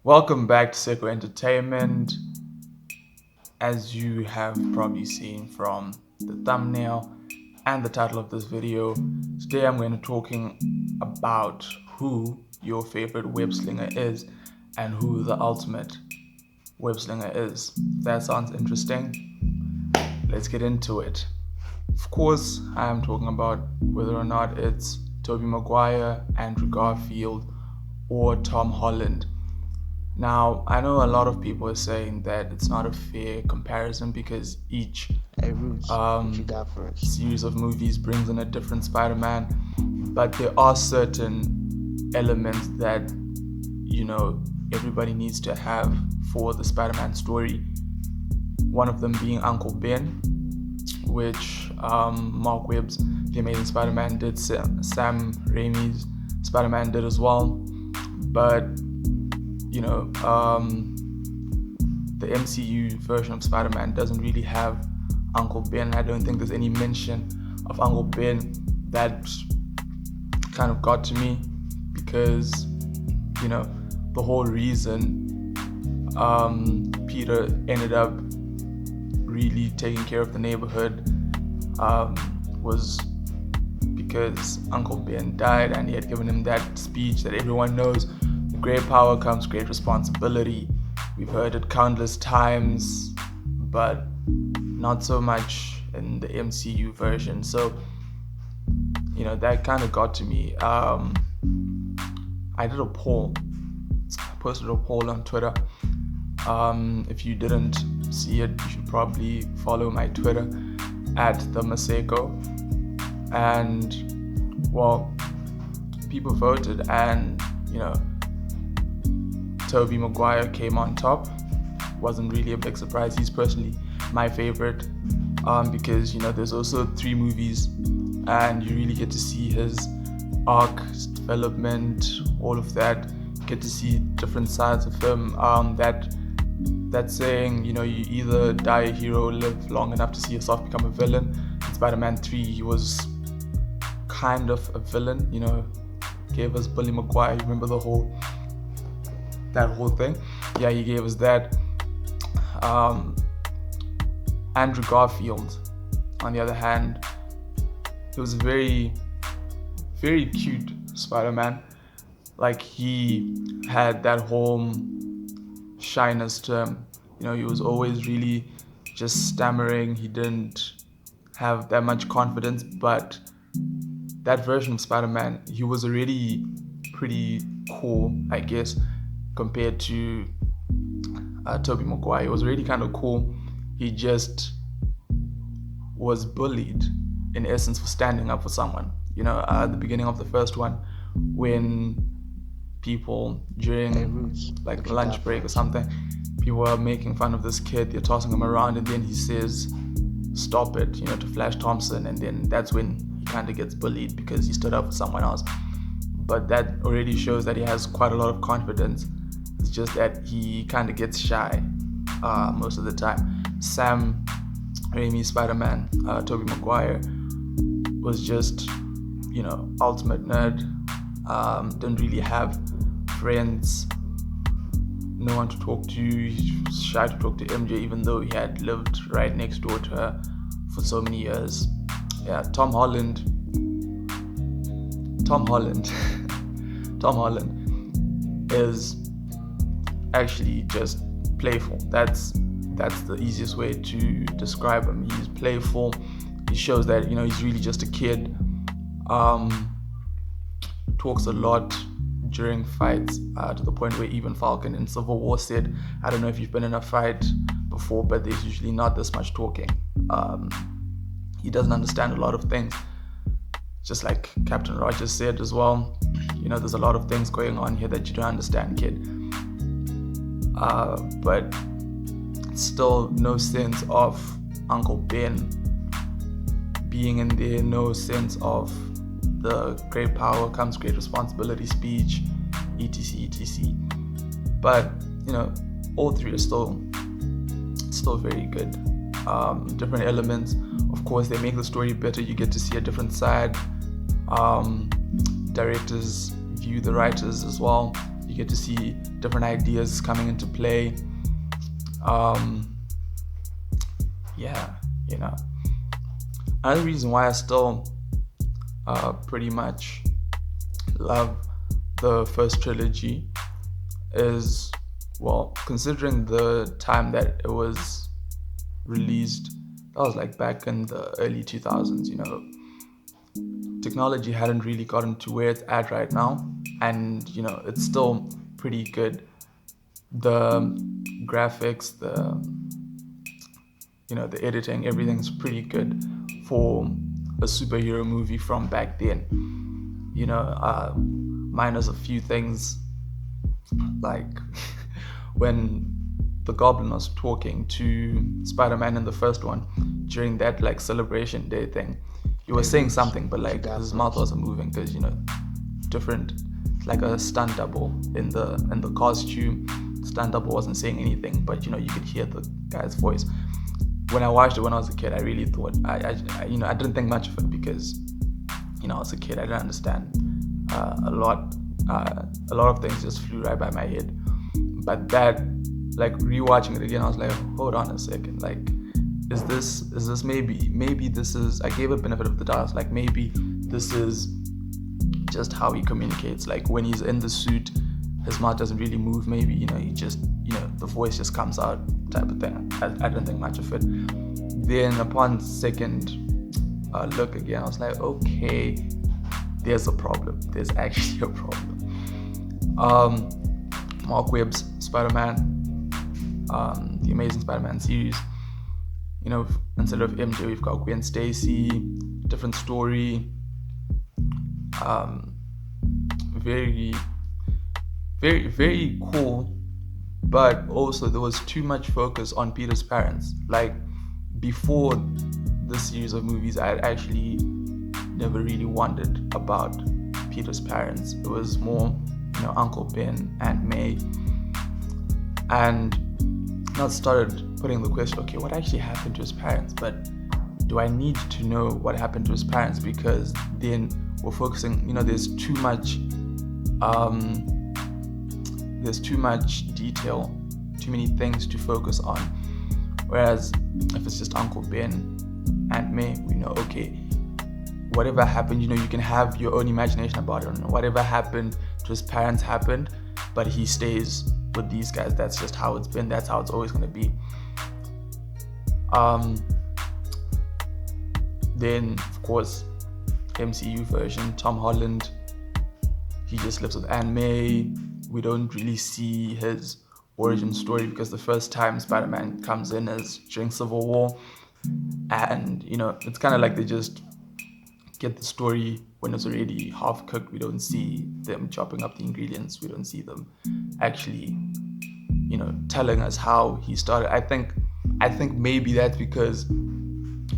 Welcome back to Seco Entertainment. As you have probably seen from the thumbnail and the title of this video, today I'm going to be talking about who your favorite webslinger is and who the ultimate webslinger is. If that sounds interesting, let's get into it. Of course, I am talking about whether or not it's Tobey Maguire, Andrew Garfield, or Tom Holland. Now, I know a lot of people are saying that it's not a fair comparison because each Hey, Roots, what you got for us? series of movies brings in a different Spider-Man, but there are certain elements that, everybody needs to have for the Spider-Man story. One of them being Uncle Ben, which Mark Webb's The Amazing Spider-Man did, Sam Raimi's Spider-Man did as well, but the MCU version of Spider-Man doesn't really have Uncle Ben. I don't think there's any mention of Uncle Ben. That kind of got to me because, the whole reason Peter ended up really taking care of the neighborhood was because Uncle Ben died and he had given him that speech that everyone knows. Great power comes great responsibility. We've heard it countless times, but not so much in the MCU version. So, that kind of got to me. I did a poll. I posted a poll on Twitter. If you didn't see it, you should probably follow my Twitter at the Maseko. And, people voted and, Tobey Maguire came on top. Wasn't really a big surprise. He's personally my favorite because there's also 3 movies and you really get to see his arc, his development, all of that. You get to see different sides of him. That saying, you either die a hero or live long enough to see yourself become a villain. In Spider-Man 3, he was kind of a villain. Gave us Billy Maguire. You remember that whole thing? Yeah, he gave us that. Andrew Garfield, on the other hand, he was a very, very cute Spider-Man. Like, he had that whole shyness to him. He was always really just stammering. He didn't have that much confidence, but that version of Spider-Man, he was already pretty cool, I guess, compared to Tobey Maguire. It was really kind of cool. He just was bullied, in essence, for standing up for someone. At the beginning of the first one, when people during like lunch break or something, people are making fun of this kid, they're tossing him around, and then he says, "Stop it," to Flash Thompson, and then that's when he kind of gets bullied because he stood up for someone else. But that already shows that he has quite a lot of confidence. It's just that he kind of gets shy most of the time. Sam Raimi's Spider-Man, Tobey Maguire, was just, ultimate nerd. Didn't really have friends, no one to talk to. He was shy to talk to MJ, even though he had lived right next door to her for so many years. Yeah, Tom Holland is actually just playful. That's the easiest way to describe him. He's playful. He shows that he's really just a kid. Talks a lot during fights to the point where even Falcon in Civil War said, "I don't know if you've been in a fight before, but there's usually not this much talking." He doesn't understand a lot of things, just like Captain Rogers said as well. There's a lot of things going on here that you don't understand, kid. But still no sense of Uncle Ben being in there, no sense of the great power comes great responsibility speech, etc. But all 3 are still very good. Different elements, of course, they make the story better. You get to see a different side. Directors view the writers as well. You You get to see different ideas coming into play. Yeah, you know. Another reason why I still pretty much love the first trilogy is, well, considering the time that it was released, that was like back in the early 2000s, you know, technology hadn't really gotten to where it's at right now, and you know, it's still pretty good. The graphics, the editing, everything's pretty good for a superhero movie from back then. You know, minus a few things like when the Goblin was talking to Spider-Man in the first one during that like celebration day thing. He was saying something, but like his mouth wasn't moving because, you know, different, like a stunt double in the costume. Stunt double wasn't saying anything, but you know, you could hear the guy's voice. When I watched it when I was a kid, I really thought I didn't think much of it because, you know, I was a kid. I didn't understand a lot of things just flew right by my head. But that, like, rewatching it again, I was like, hold on a second, like, is this maybe this is, I gave it benefit of the doubt. I was like, maybe this is just how he communicates. Like when he's in the suit, his mouth doesn't really move. Maybe, you know, he just, you know, the voice just comes out type of thing. I didn't think much of it. Then upon second look again, I was like, okay, there's a problem. There's actually a problem. Mark Webb's Spider-Man, the Amazing Spider-Man series. You know, instead of MJ, we've got Gwen Stacy, different story. Very, very, very cool, but also there was too much focus on Peter's parents. Like before this series of movies, I had actually never really wondered about Peter's parents. It was more, you know, Uncle Ben, Aunt May, and now started putting the question, okay, what actually happened to his parents? But do I need to know what happened to his parents? Because then we're focusing, you know, there's too much detail, too many things to focus on. Whereas if it's just Uncle Ben, Aunt May, we know, okay, whatever happened, you know, you can have your own imagination about it. Whatever happened to his parents happened, but he stays with these guys. That's just how it's been. That's how it's always going to be. Then, of course, MCU version, Tom Holland, he just lives with Aunt May. We don't really see his origin story because the first time Spider-Man comes in is during Civil War. And, you know, it's kind of like they just get the story when it's already half cooked. We don't see them chopping up the ingredients. We don't see them actually, you know, telling us how he started. I think maybe that's because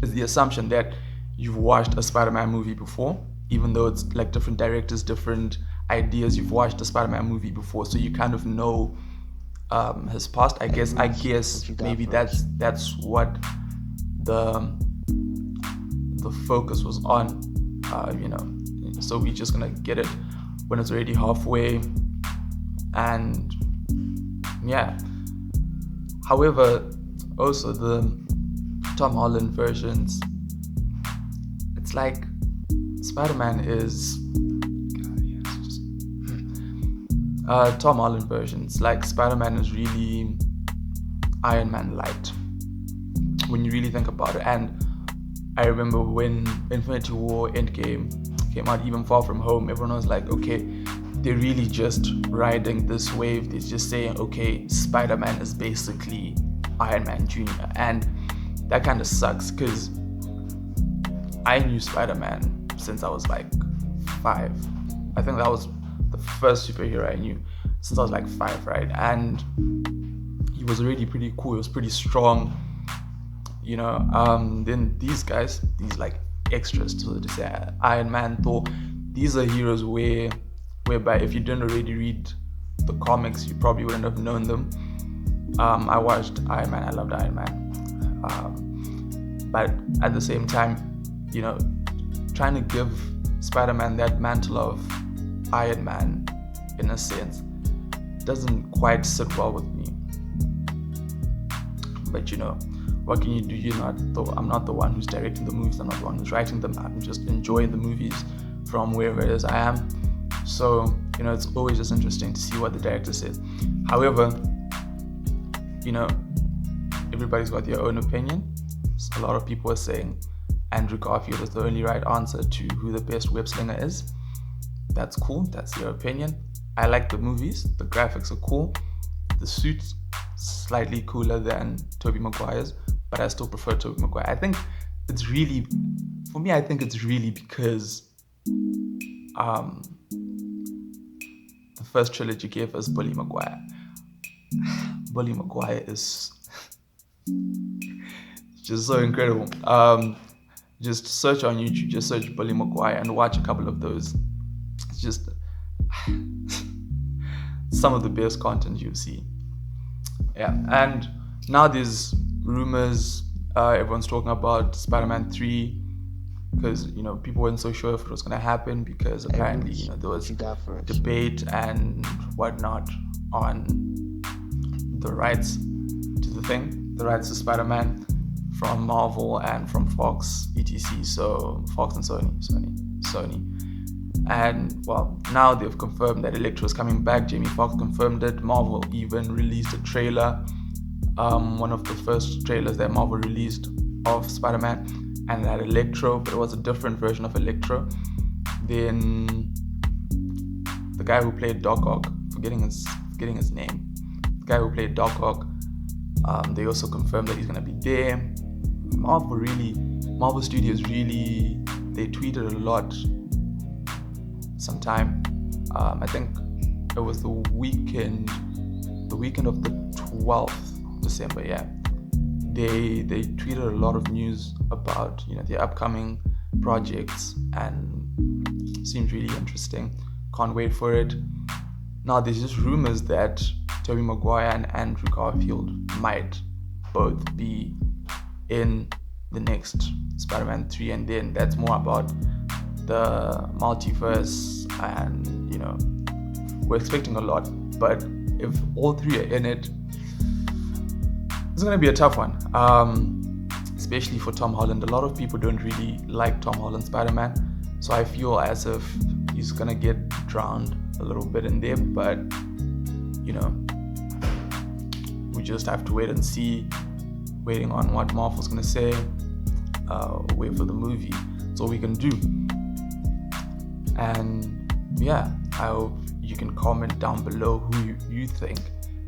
it's the assumption that you've watched a Spider-Man movie before, even though it's like different directors, different ideas. You've watched a Spider-Man movie before, so you kind of know his past. I guess maybe that's what the focus was on, you know. So we're just gonna get it when it's already halfway, and yeah. However, also the Tom Holland versions, it's like Spider-Man is Tom Holland versions, like Spider-Man is really Iron Man light when you really think about it. And I remember when Infinity War Endgame came out, even Far From Home, everyone was like, okay, they're really just riding this wave. They're just saying, okay, Spider-Man is basically Iron Man Jr. And that kind of sucks because I knew Spider-Man since I was like 5. I think that was the first superhero I knew since I was like 5, right? And he was already pretty cool. He was pretty strong, you know. Then these guys, these like extras, so to say, Iron Man, Thor, these are heroes whereby if you didn't already read the comics, you probably wouldn't have known them. I watched Iron Man. I loved Iron Man. But at the same time, you know, trying to give Spider-Man that mantle of Iron Man, in a sense, doesn't quite sit well with me. But what can you do? I'm not the one who's directing the movies. I'm not the one who's writing them. I'm just enjoying the movies from wherever it is I am. So it's always just interesting to see what the director says. However, everybody's got their own opinion. A lot of people are saying Andrew Garfield is the only right answer to who the best web-slinger is. That's cool. That's your opinion. I like the movies. The graphics are cool. The suit's slightly cooler than Tobey Maguire's, but I still prefer Tobey Maguire. I think it's really because the first trilogy gave us Bully Maguire. Bully Maguire is just so incredible. Just search on YouTube, just search Bully Maguire and watch a couple of those. It's just some of the best content you'll see. Yeah, and now there's rumors, everyone's talking about Spider-Man 3, because people weren't so sure if it was going to happen, because apparently there was debate and whatnot on the rights to the Spider-Man from Marvel and from Fox, etc. So Fox and Sony. And well, now they've confirmed that Electro is coming back. Jamie Foxx confirmed it. Marvel even released a trailer, one of the first trailers that Marvel released of Spider-Man, and it had Electro, but it was a different version of Electro. Then the guy who played Doc Ock, forgetting his name, the guy who played Doc Ock, they also confirmed that he's gonna be there. Marvel Studios really, they tweeted a lot sometime. I think it was the weekend of the 12th December. Yeah, they tweeted a lot of news about their upcoming projects, and seems really interesting. Can't wait for it. Now there's just rumors that Tobey Maguire and Andrew Garfield might both be in the next Spider-Man 3, and then that's more about the multiverse, and we're expecting a lot. But if all three are in it, it's going to be a tough one, especially for Tom Holland. A lot of people don't really like Tom Holland's Spider-Man, so I feel as if he's going to get drowned a little bit in there. But we just have to wait and see, waiting on what Marvel's going to say, wait for the movie. That's all we can do. And yeah, I hope you can comment down below who you think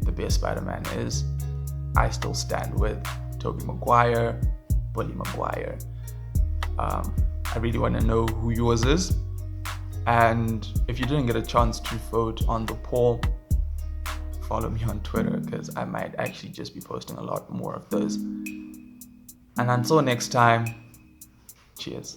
the best Spider-Man is. I still stand with Tobey Maguire, Bully Maguire. I really want to know who yours is. And if you didn't get a chance to vote on the poll, follow me on Twitter, because I might actually just be posting a lot more of those. And until next time, cheers.